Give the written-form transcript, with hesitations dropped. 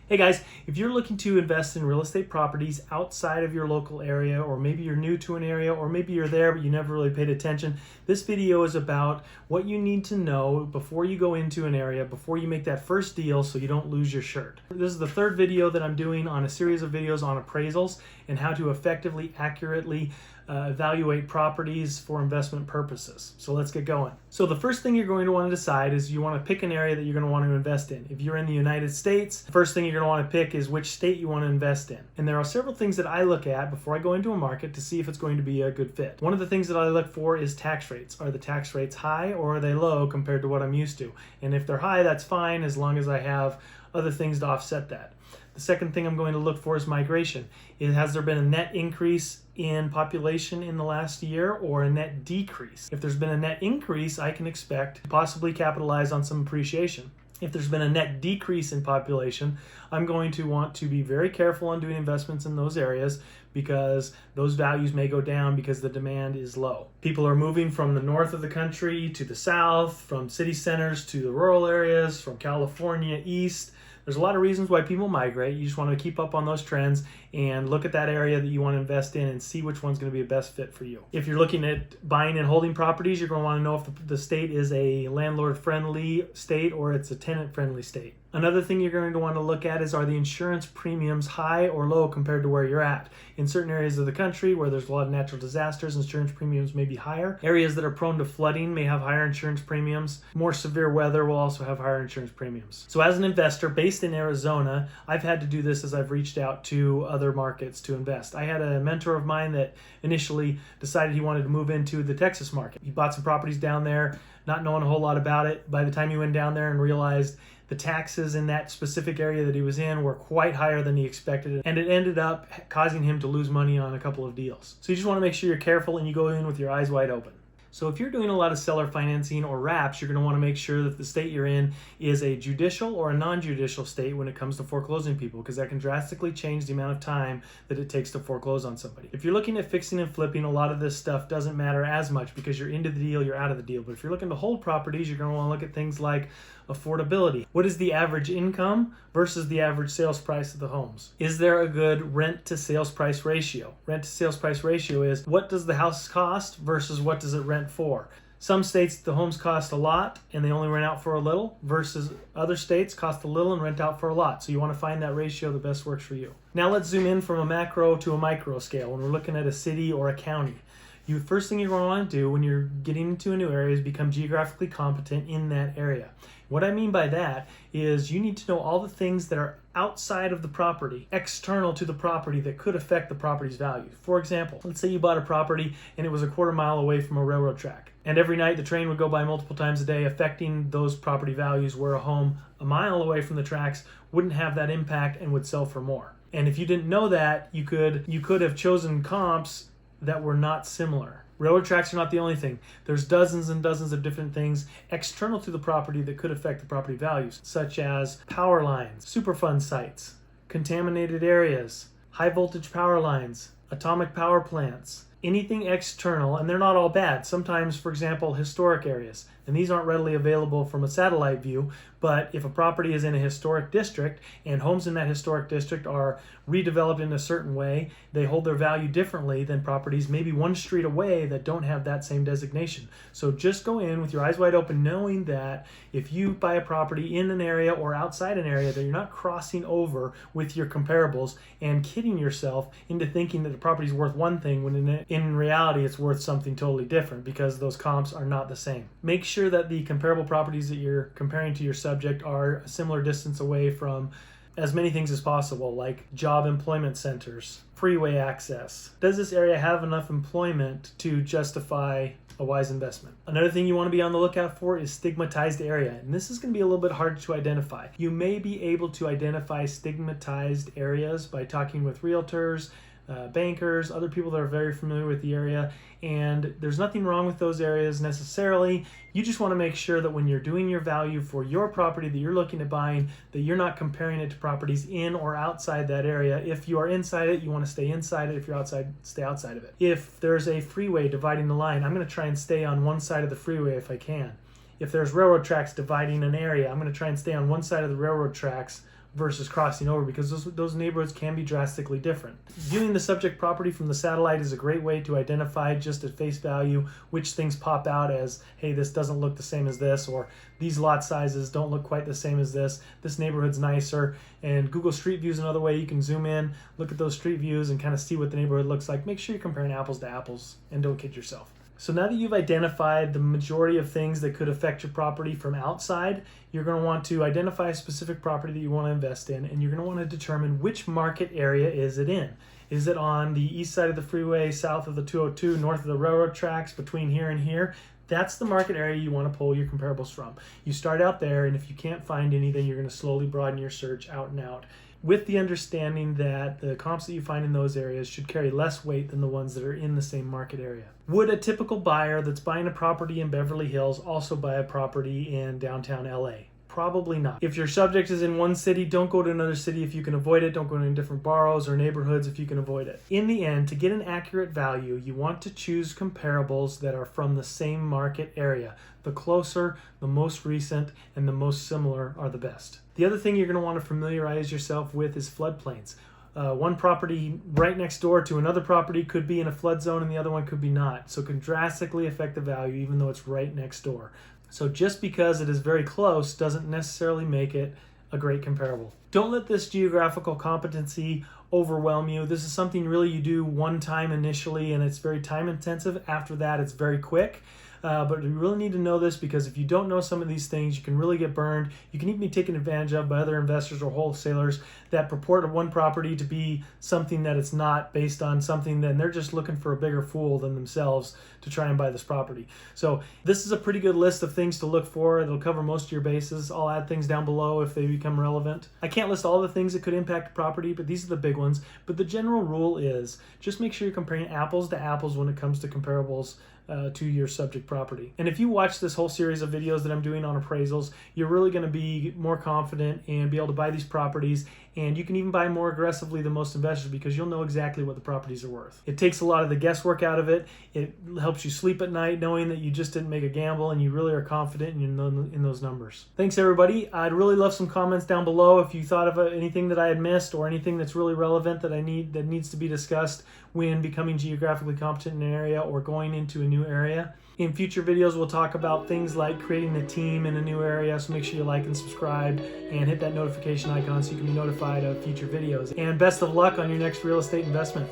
Hey guys, if you're looking to invest in real estate properties outside of your local area, or maybe you're new to an area, or maybe you're there but you never really paid attention, this video is about what you need to know before you go into an area, before you make that first deal so you don't lose your shirt. This is the third video that I'm doing on a series of videos on appraisals and how to effectively, accurately evaluate properties for investment purposes. So let's get going. So the first thing you're going to want to decide is you want to pick an area that you're going to want to invest in. If you're in the United States, the first thing you're going to want to pick is which state you want to invest in. And there are several things that I look at before I go into a market to see if it's going to be a good fit. One of the things that I look for is tax rates. Are the tax rates high or are they low compared to what I'm used to? And if they're high, that's fine as long as I have other things to offset that. The second thing I'm going to look for is migration. Has there been a net increase in population in the last year or a net decrease? If there's been a net increase, I can expect to possibly capitalize on some appreciation. If there's been a net decrease in population, I'm going to want to be very careful on doing investments in those areas because those values may go down because the demand is low. People are moving from the north of the country to the south, from city centers to the rural areas, from California east. There's a lot of reasons why people migrate. You just want to keep up on those trends and look at that area that you want to invest in and see which one's going to be the best fit for you. If you're looking at buying and holding properties, you're going to want to know if the state is a landlord-friendly state or it's a tenant-friendly state. Another thing you're going to want to look at is, are the insurance premiums high or low compared to where you're at? In certain areas of the country where there's a lot of natural disasters, insurance premiums may be higher. Areas that are prone to flooding may have higher insurance premiums. More severe weather will also have higher insurance premiums. So as an investor based in Arizona, I've had to do this as I've reached out to other markets to invest. I had a mentor of mine that initially decided he wanted to move into the Texas market. He bought some properties down there, not knowing a whole lot about it. By the time he went down there and realized the taxes in that specific area that he was in were quite higher than he expected, and it ended up causing him to lose money on a couple of deals. So you just want to make sure you're careful and you go in with your eyes wide open. So if you're doing a lot of seller financing or wraps, you're going to want to make sure that the state you're in is a judicial or a non-judicial state when it comes to foreclosing people, because that can drastically change the amount of time that it takes to foreclose on somebody. If you're looking at fixing and flipping, a lot of this stuff doesn't matter as much because you're into the deal, you're out of the deal. But if you're looking to hold properties, you're going to want to look at things like affordability. What is the average income versus the average sales price of the homes? Is there a good rent to sales price ratio? Rent to sales price ratio is what does the house cost versus what does it rent for? Some states the homes cost a lot and they only rent out for a little, versus other states cost a little and rent out for a lot. So you want to find that ratio that best works for you. Now let's zoom in from a macro to a micro scale when we're looking at a city or a county. First thing you're going to want to do when you're getting into a new area is become geographically competent in that area. What I mean by that is you need to know all the things that are outside of the property, external to the property, that could affect the property's value. For example, let's say you bought a property and it was a quarter mile away from a railroad track. And every night the train would go by multiple times a day, affecting those property values, where a home a mile away from the tracks wouldn't have that impact and would sell for more. And if you didn't know that, you could have chosen comps that were not similar. Railroad tracks are not the only thing. There's dozens and dozens of different things external to the property that could affect the property values, such as power lines, Superfund sites, contaminated areas, high voltage power lines, atomic power plants, anything external, and they're not all bad. Sometimes, for example, historic areas, and these aren't readily available from a satellite view, but if a property is in a historic district and homes in that historic district are redeveloped in a certain way, they hold their value differently than properties maybe one street away that don't have that same designation. So just go in with your eyes wide open, knowing that if you buy a property in an area or outside an area, that you're not crossing over with your comparables and kidding yourself into thinking that the property is worth one thing when in reality it's worth something totally different, because those comps are not the same. Make sure that the comparable properties that you're comparing to your subject are a similar distance away from as many things as possible, like job employment centers, freeway access. Does this area have enough employment to justify a wise investment? Another thing you want to be on the lookout for is stigmatized area, and this is going to be a little bit hard to identify. You may be able to identify stigmatized areas by talking with realtors, bankers, other people that are very familiar with the area, and there's nothing wrong with those areas necessarily. You just want to make sure that when you're doing your value for your property that you're looking at buying, that you're not comparing it to properties in or outside that area. If you are inside it, you want to stay inside it. If you're outside, stay outside of it. If there's a freeway dividing the line, I'm going to try and stay on one side of the freeway if I can. If there's railroad tracks dividing an area, I'm going to try and stay on one side of the railroad tracks versus crossing over, because those neighborhoods can be drastically different. Viewing the subject property from the satellite is a great way to identify just at face value which things pop out as, hey, this doesn't look the same as this, or these lot sizes don't look quite the same as this neighborhood's nicer. And Google Street View is another way you can zoom in, look at those street views and kind of see what the neighborhood looks like. Make sure you're comparing apples to apples and don't kid yourself. So now that you've identified the majority of things that could affect your property from outside, you're going to want to identify a specific property that you want to invest in, and you're going to want to determine which market area is it in. Is it on the east side of the freeway, south of the 202, north of the railroad tracks, between here and here? That's the market area you want to pull your comparables from. You start out there, and if you can't find any, then you're going to slowly broaden your search out and out, with the understanding that the comps that you find in those areas should carry less weight than the ones that are in the same market area. Would a typical buyer that's buying a property in Beverly Hills also buy a property in downtown LA? Probably not. If your subject is in one city, don't go to another city if you can avoid it. Don't go to different boroughs or neighborhoods if you can avoid it. In the end, to get an accurate value, you want to choose comparables that are from the same market area. The closer, the most recent, and the most similar are the best. The other thing you're going to want to familiarize yourself with is floodplains. One property right next door to another property could be in a flood zone and the other one could be not. So it can drastically affect the value even though it's right next door. So just because it is very close doesn't necessarily make it a great comparable. Don't let this geographical competency overwhelm you. This is something really you do one time initially, and it's very time intensive. After that, it's very quick. But you really need to know this, because if you don't know some of these things, you can really get burned. You can even be taken advantage of by other investors or wholesalers that purport one property to be something that it's not, based on something then they're just looking for a bigger fool than themselves to try and buy this property. So this is a pretty good list of things to look for. It'll cover most of your bases. I'll add things down below if they become relevant. I can't list all the things that could impact a property, but these are the big ones. But the general rule is just make sure you're comparing apples to apples when it comes to comparables to your subject property. And if you watch this whole series of videos that I'm doing on appraisals, you're really going to be more confident and be able to buy these properties, and you can even buy more aggressively than most investors because you'll know exactly what the properties are worth. It takes a lot of the guesswork out of it. It helps you sleep at night knowing that you just didn't make a gamble and you really are confident in those numbers. Thanks everybody. I'd really love some comments down below if you thought of anything that I had missed or anything that's really relevant that needs to be discussed when becoming geographically competent in an area or going into a new area. In future videos, we'll talk about things like creating a team in a new area, so make sure you like and subscribe and hit that notification icon so you can be notified of future videos. And best of luck on your next real estate investment.